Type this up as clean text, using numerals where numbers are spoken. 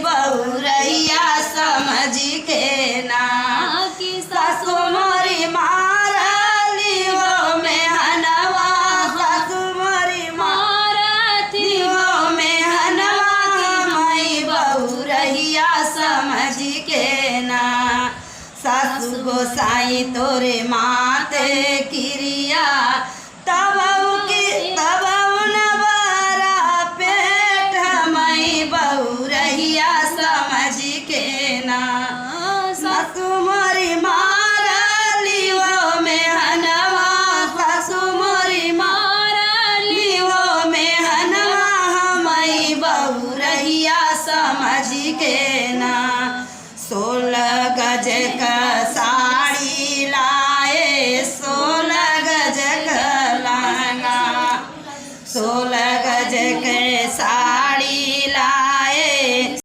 बहुरैया समझ के ना कि सासु मोरी मारली हो में हनवा सासु मोरी मारली हो में हनवा मई बहुरैया समझ के ना सासु गोसाई तोरे माते क्रिया तब बहुरैया समझ के ना सासु मोरी मारली हो में हनवा सासु मोरी मारली हो में हनवा मई बहुरैया समझ के